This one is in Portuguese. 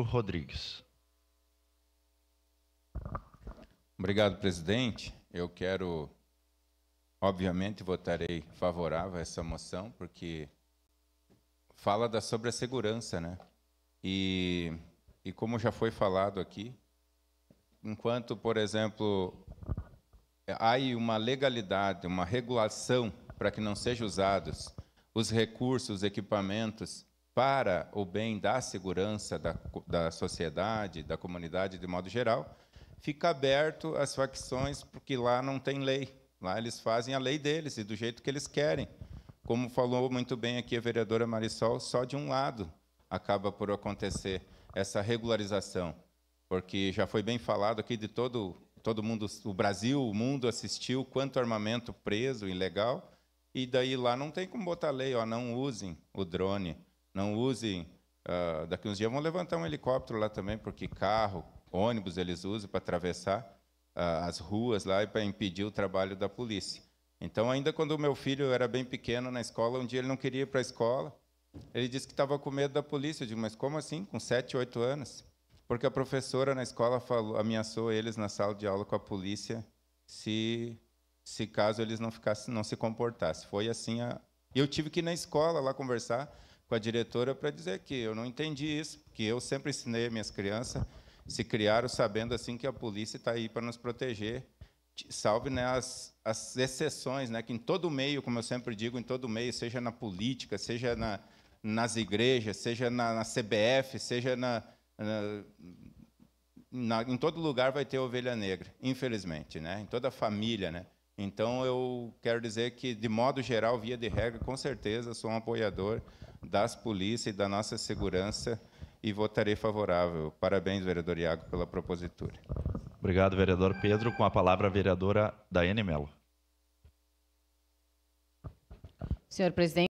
Rodrigues. Obrigado, presidente. Eu quero, obviamente, votarei favorável a essa moção, porque fala sobre a segurança, né? E como já foi falado aqui, enquanto, por exemplo, há uma legalidade, uma regulação para que não sejam usados os recursos, os equipamentos para o bem da segurança da sociedade, da comunidade de modo geral, fica aberto às facções, porque lá não tem lei. Lá eles fazem a lei deles e do jeito que eles querem. Como falou muito bem aqui a vereadora Marisol, só de um lado acaba por acontecer essa regularização, porque já foi bem falado aqui de todo mundo, o Brasil, o mundo assistiu quanto armamento preso, ilegal, e daí lá não tem como botar lei, ó, não usem o drone, não usem, daqui uns dias vão levantar um helicóptero lá também, porque carro, ônibus eles usam para atravessar as ruas lá e para impedir o trabalho da polícia. Então, ainda quando o meu filho era bem pequeno na escola, um dia ele não queria ir para a escola, ele disse que estava com medo da polícia. Eu digo, mas como assim, com 7, 8 anos? Porque a professora na escola ameaçou eles na sala de aula com a polícia se caso eles não se comportassem. Foi assim. Eu tive que ir na escola lá conversar com a diretora para dizer que eu não entendi isso, que eu sempre ensinei as minhas crianças, se criaram sabendo assim que a polícia está aí para nos proteger, salve, né, as exceções, né, que em todo meio, como eu sempre digo, em todo meio, seja na política, seja nas igrejas, seja na CBF, seja em todo lugar vai ter ovelha negra, infelizmente, né? Em toda família, né? Então, eu quero dizer que, de modo geral, via de regra, com certeza, sou um apoiador das polícias e da nossa segurança e votarei favorável. Parabéns, vereador Iago, pela propositura. Obrigado, vereador Pedro. Com a palavra, a vereadora Daiane Mello. Senhor presidente,